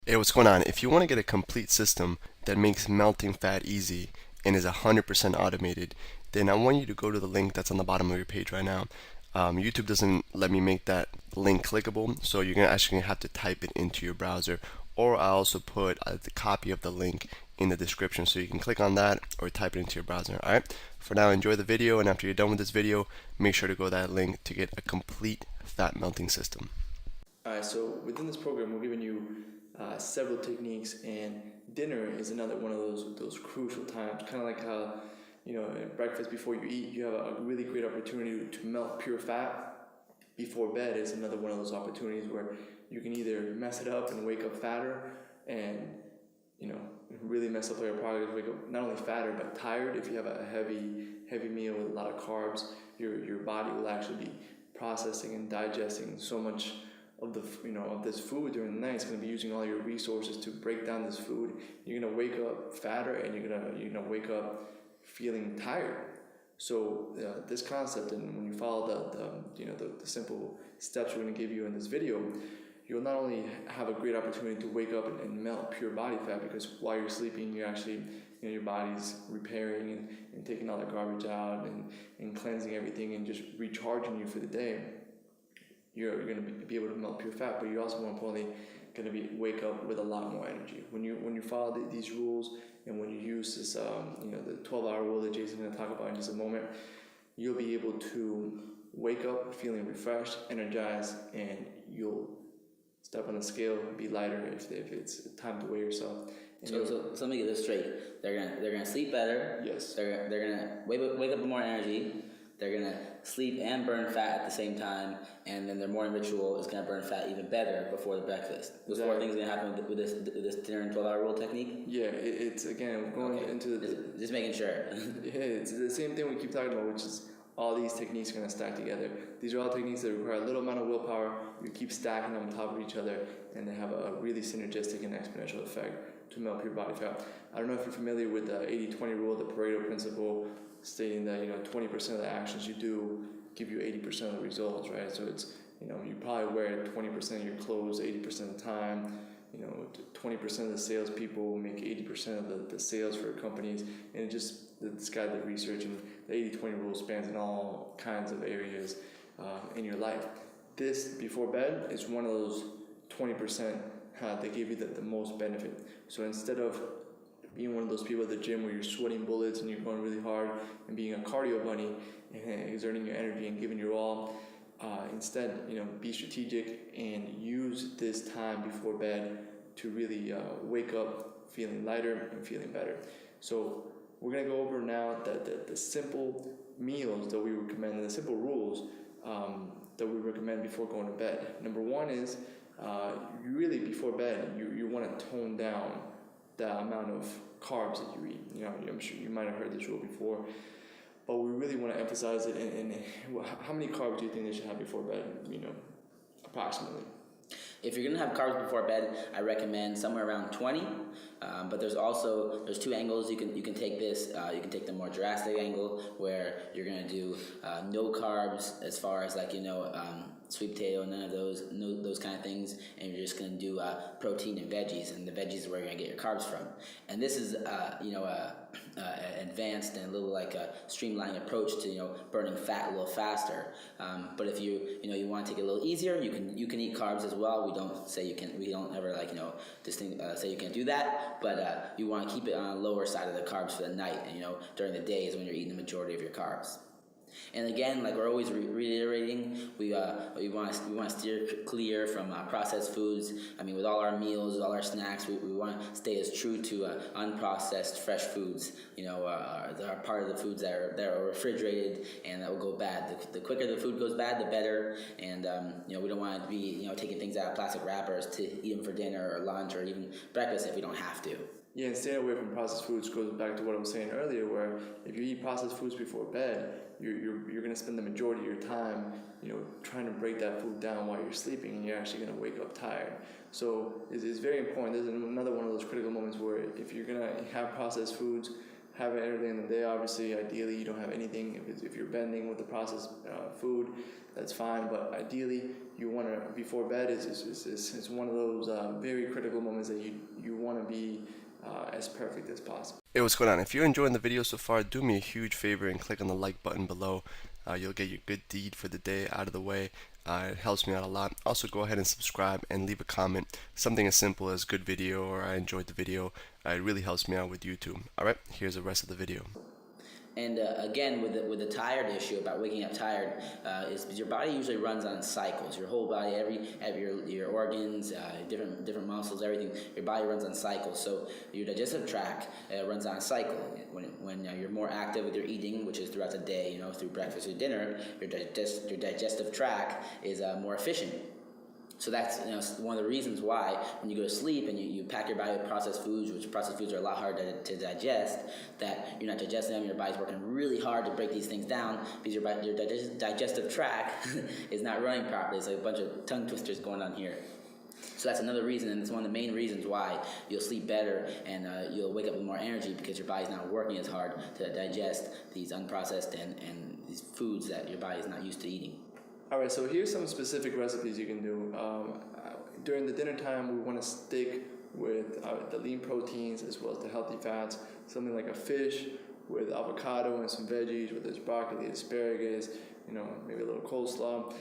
Hey, what's going on? If you want to get a complete system that makes melting fat easy and is 100% automated, then I want you to go to the link that's on the bottom of your page right now. YouTube doesn't let me make that link clickable, so you're gonna actually have to type it into your browser, or I also put the copy of the link in the description so you can click on that or type it into your browser. Alright, for now, enjoy the video, and after you're done with this video, make sure to go to that link to get a complete fat melting system. All right, so within this program, we're giving you several techniques, and dinner is another one of those crucial times. Kind of like how, at breakfast before you eat, you have a really great opportunity to melt pure fat. Before bed is another one of those opportunities where you can either mess it up and wake up fatter, and you know really mess up your progress. Wake up not only fatter but tired. If you have a heavy meal with a lot of carbs, your body will actually be processing and digesting so much of of this food during the night. It's going to be using all your resources to break down this food. You're going to wake up fatter, and you're gonna wake up feeling tired. So this concept, and when you follow the simple steps we're going to give you in this video, you'll not only have a great opportunity to wake up and melt pure body fat, because while you're sleeping, you're actually your body's repairing and taking all the garbage out and cleansing everything and just recharging you for the day. You're going to be able to melt pure fat, but you're also more importantly going to be wake up with a lot more energy when you follow these rules, and when you use this the 12-hour rule that Jason's going to talk about in just a moment. You'll be able to wake up feeling refreshed, energized, and you'll step on the scale, be lighter if it's time to weigh yourself. So let me get this straight. They're gonna sleep better. Yes. They're gonna wake up with more energy. They're gonna sleep and burn fat at the same time, and then their morning ritual is gonna burn fat even better before the breakfast. Those four things are gonna happen with this dinner and 12-hour rule technique. Yeah, it's again going into just making sure. Yeah, it's the same thing we keep talking about, which is all these techniques are going to stack together. These are all techniques that require a little amount of willpower. You keep stacking them on top of each other, and they have a really synergistic and exponential effect to melt pure body fat. I don't know if you're familiar with the 80-20 rule, the Pareto principle, stating that 20% of the actions you do give you 80% of the results, right? So it's you probably wear 20% of your clothes 80% of the time. 20% of the salespeople make 80% of the sales for companies, and it just this guy did research, and the 80-20 rule spans in all kinds of areas in your life. This before bed is one of those 20% that give you the most benefit. So instead of being one of those people at the gym where you're sweating bullets and you're going really hard and being a cardio bunny and exerting your energy and giving your all, instead, be strategic and use this time before bed to really wake up feeling lighter and feeling better. So we're going to go over now the simple meals that we recommend and the simple rules that we recommend before going to bed. Number one is you really before bed you want to tone down the amount of carbs that you eat. I'm sure you might have heard this rule before, but we really want to emphasize it. And how many carbs do you think they should have before bed? Approximately. If you're gonna have carbs before bed, I recommend somewhere around 20. But there's two angles you can take this. You can take the more drastic angle where you're gonna do no carbs as far as sweet potato, none of those kind of things, and you're just gonna do protein and veggies, and the veggies is where you're gonna get your carbs from. And this is advanced and a little like a streamlined approach to burning fat a little faster. But if you want to take it a little easier, you can eat carbs as well. We don't say you can. We don't ever say you can't do that. But you want to keep it on the lower side of the carbs for the night, and during the day is when you're eating the majority of your carbs. And again, like we're always reiterating, we want to steer clear from processed foods. I mean, with all our meals, all our snacks, we want to stay as true to unprocessed, fresh foods. That are part of the foods that are refrigerated and that will go bad. The quicker the food goes bad, the better. And we don't want to be taking things out of plastic wrappers to eat them for dinner or lunch or even breakfast if we don't have to. Yeah, and staying away from processed foods goes back to what I was saying earlier, where if you eat processed foods before bed, you're going to spend the majority of your time, trying to break that food down while you're sleeping, and you're actually going to wake up tired. So it's very important. There's another one of those critical moments where if you're going to have processed foods, have it early in the day. Obviously, ideally, you don't have anything. If you're bending with the processed food, that's fine. But ideally, you want to, before bed is one of those very critical moments that you want to be as perfect as possible. Hey, what's going on? If you're enjoying the video so far, do me a huge favor and click on the like button below. You'll get your good deed for the day out of the way. It helps me out a lot. Also, go ahead and subscribe and leave a comment. Something as simple as good video or I enjoyed the video. It really helps me out with YouTube. Alright, here's the rest of the video. And again, with the tired issue about waking up tired, is your body usually runs on cycles. Your whole body, your organs, different muscles, everything. Your body runs on cycles. So your digestive tract runs on a cycle. When you're more active with your eating, which is throughout the day, through breakfast or dinner, your digestive tract is more efficient. So that's one of the reasons why when you go to sleep and you pack your body with processed foods, which processed foods are a lot harder to digest, that you're not digesting them, your body's working really hard to break these things down because your digestive tract is not running properly. It's like a bunch of tongue twisters going on here. So that's another reason, and it's one of the main reasons why you'll sleep better and you'll wake up with more energy because your body's not working as hard to digest these unprocessed and these foods that your body is not used to eating. Alright, so here's some specific recipes you can do. During the dinner time, we want to stick with the lean proteins as well as the healthy fats. Something like a fish with avocado and some veggies, whether it's broccoli, asparagus, maybe a little coleslaw.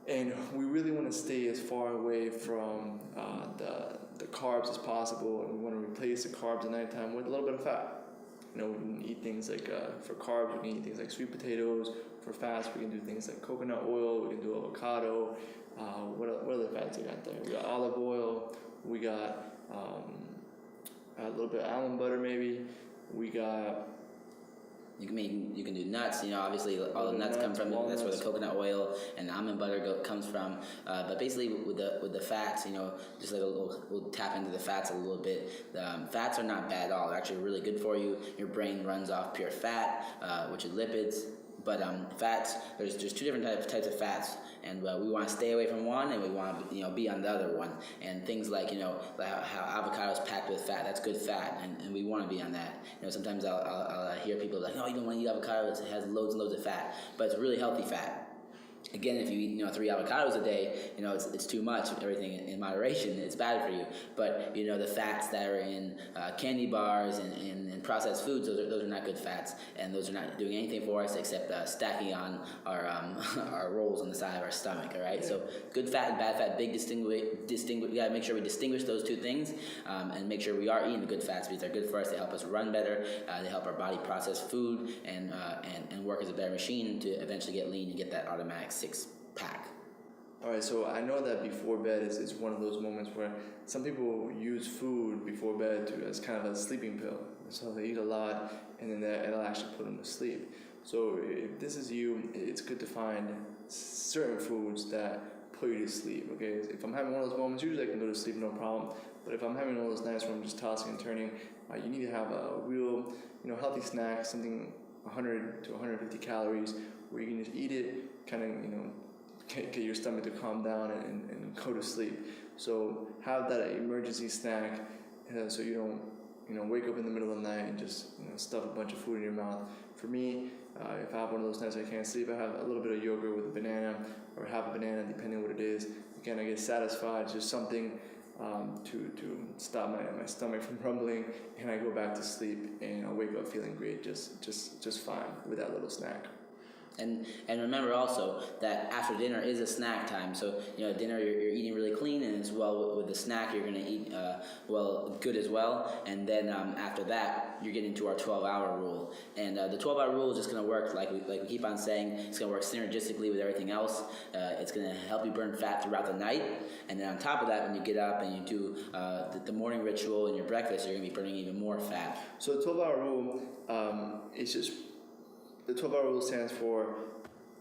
And we really want to stay as far away from the carbs as possible, and we want to replace the carbs at nighttime with a little bit of fat. We can eat things like, for carbs, we can eat things like sweet potatoes. For fats, we can do things like coconut oil, we can do avocado. What other fats you got there? We got olive oil, we got a little bit of almond butter maybe. We got... You can do nuts. Obviously all the nuts come from walnuts. That's where the coconut oil and the almond butter comes from. But basically with the fats, just like we'll tap into the fats a little bit. Fats are not bad at all. They're actually really good for you. Your brain runs off pure fat, which is lipids. But fats, there's two different types of fats, and we want to stay away from one, and we want to be on the other one. And things like like how avocado is packed with fat, that's good fat, and we want to be on that. Sometimes I'll hear people like, "Oh, you don't want to eat avocado; it has loads and loads of fat," but it's really healthy fat. Again, if you eat 3 avocados a day, it's too much. Everything in moderation, it's bad for you. But the fats that are in candy bars and processed foods, those are not good fats, and those are not doing anything for us except stacking on our our rolls on the side of our stomach. All right. So good fat and bad fat, big distinguish. We gotta make sure we distinguish those two things, and make sure we are eating the good fats because they're good for us. They help us run better. They help our body process food and work as a better machine to eventually get lean and get that automatic 6-pack. Alright, so I know that before bed is one of those moments where some people use food before bed as kind of a sleeping pill. So they eat a lot and then it'll actually put them to sleep. So if this is you, it's good to find certain foods that put you to sleep. Okay, if I'm having one of those moments, usually I can go to sleep no problem. But if I'm having one of those nights where I'm just tossing and turning, you need to have a real, healthy snack, something 100 to 150 calories, where you can just eat it, kind of, get your stomach to calm down and go to sleep. So have that emergency snack so you don't, wake up in the middle of the night and just, stuff a bunch of food in your mouth. For me, if I have one of those nights I can't sleep, I have a little bit of yogurt with a banana or half a banana, depending on what it is. Again, I get satisfied. It's just something to stop my stomach from rumbling, and I go back to sleep, and I wake up feeling great, just fine with that little snack. And remember also that after dinner is a snack time. So dinner you're eating really clean, and as well with the snack you're gonna eat good as well. And then after that you're getting to our 12-hour rule. And the 12-hour rule is just gonna work like we keep on saying. It's gonna work synergistically with everything else. It's gonna help you burn fat throughout the night. And then on top of that, when you get up and you do the morning ritual and your breakfast, you're gonna be burning even more fat. So the 12-hour rule, it's just. The 12-hour rule stands for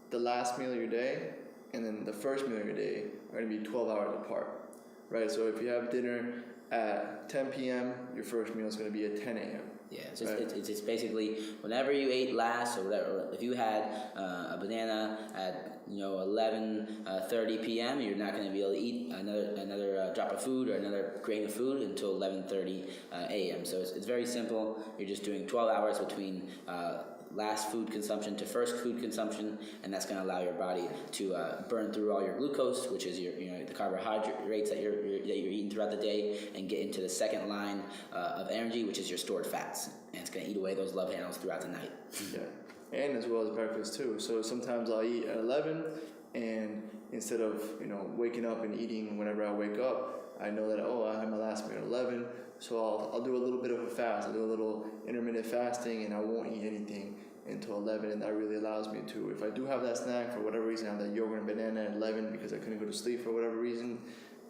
the last meal of your day and then the first meal of your day are going to be 12 hours apart. right? So if you have dinner at 10 p.m., your first meal is going to be at 10 a.m. Yeah, it's just basically whenever you ate last or whatever. If you had a banana at 11:30 p.m., you're not going to be able to eat another drop of food or another grain of food until 11:30 a.m. So it's very simple. You're just doing 12 hours between last food consumption to first food consumption, and that's going to allow your body to burn through all your glucose, which is your the carbohydrates that you're eating throughout the day, and get into the second line of energy, which is your stored fats, and it's going to eat away those love handles throughout the night. Yeah, and as well as breakfast too. So sometimes I'll eat at 11, and instead of waking up and eating whenever I wake up, I know that I had my last meal at 11. So I'll do a little bit of a fast. I'll do a little intermittent fasting, and I won't eat anything until 11, and that really allows me to, if I do have that snack for whatever reason, I have that yogurt and banana at 11 because I couldn't go to sleep for whatever reason,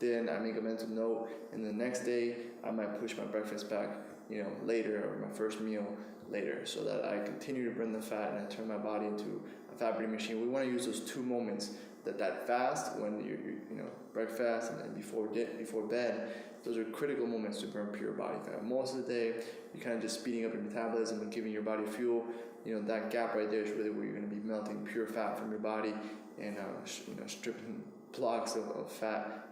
then I make a mental note, and the next day I might push my breakfast back, later, or my first meal later, so that I continue to burn the fat and I turn my body into a fat burning machine. We want to use those two moments, that fast when you breakfast and then before bed. Those are critical moments to burn pure body fat. Most of the day, you're kind of just speeding up your metabolism and giving your body fuel. That gap right there is really where you're going to be melting pure fat from your body and stripping blocks of fat,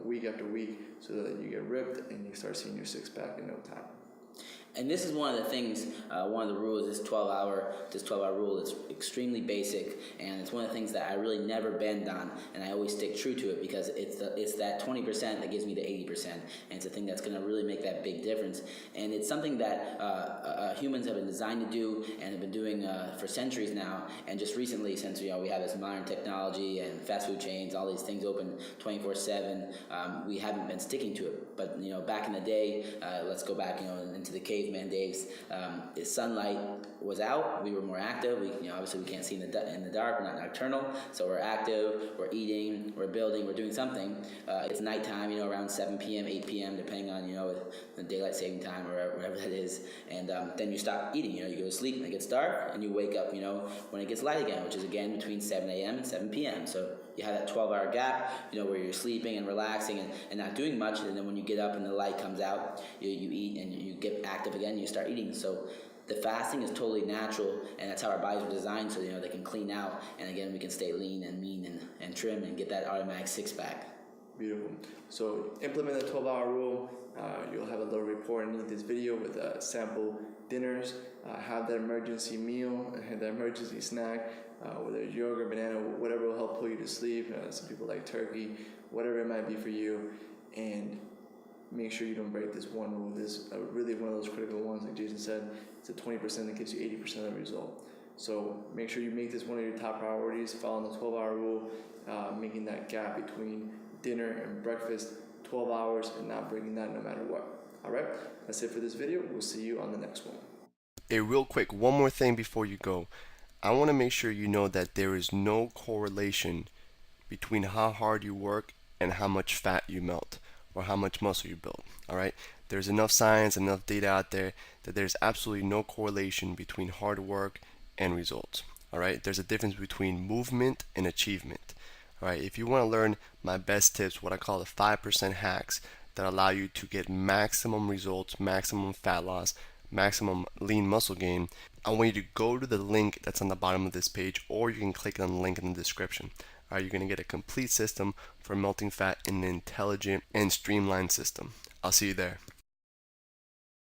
week after week, so that you get ripped and you start seeing your six pack in no time. And this is one of the things, one of the rules, this 12-hour rule is extremely basic, and it's one of the things that I really never bend on, and I always stick true to it because it's that 20% that gives me the 80%, and it's a thing that's going to really make that big difference. And it's something that humans have been designed to do and have been doing for centuries now, and just recently, since we have this modern technology and fast food chains, all these things open 24/7, we haven't been sticking to it. But back in the day, let's go back into the caveman days. If sunlight was out, we were more active. We obviously we can't see in the dark. We're not nocturnal, so we're active. We're eating. We're building. We're doing something. It's nighttime. Around 7 p.m., 8 p.m., depending on the daylight saving time or whatever that is. And then you stop eating. You go to sleep and it gets dark, and you wake up. When it gets light again, which is again between 7 a.m. and 7 p.m. So you have that 12-hour gap, where you're sleeping and relaxing and not doing much, and then when you get up and the light comes out, you eat and you get active again, and you start eating. So the fasting is totally natural, and that's how our bodies were designed, so they can clean out, and again we can stay lean and mean and trim and get that automatic six-pack. Beautiful. So implement the 12-hour rule. You'll have a little report underneath this video with sample dinners. Have that emergency meal, that emergency snack, whether it's yogurt, banana, whatever will help pull you to sleep. Some people like turkey, whatever it might be for you. And make sure you don't break this one rule. This is really one of those critical ones. Like Jason said, it's a 20% that gives you 80% of the result. So make sure you make this one of your top priorities, following the 12-hour rule, making that gap between dinner and breakfast 12 hours and not breaking that no matter what. All right, that's it for this video. We'll see you on the next one. Hey, real quick, one more thing before you go. I want to make sure you know that there is no correlation between how hard you work and how much fat you melt or how much muscle you build. All right, there's enough science, enough data out there that there's absolutely no correlation between hard work and results. All right, there's a difference between movement and achievement. All right, if you want to learn my best tips, what I call the 5% hacks that allow you to get maximum results, maximum fat loss, maximum lean muscle gain, I want you to go to the link that's on the bottom of this page, or you can click on the link in the description. All right, you're going to get a complete system for melting fat in an intelligent and streamlined system. I'll see you there.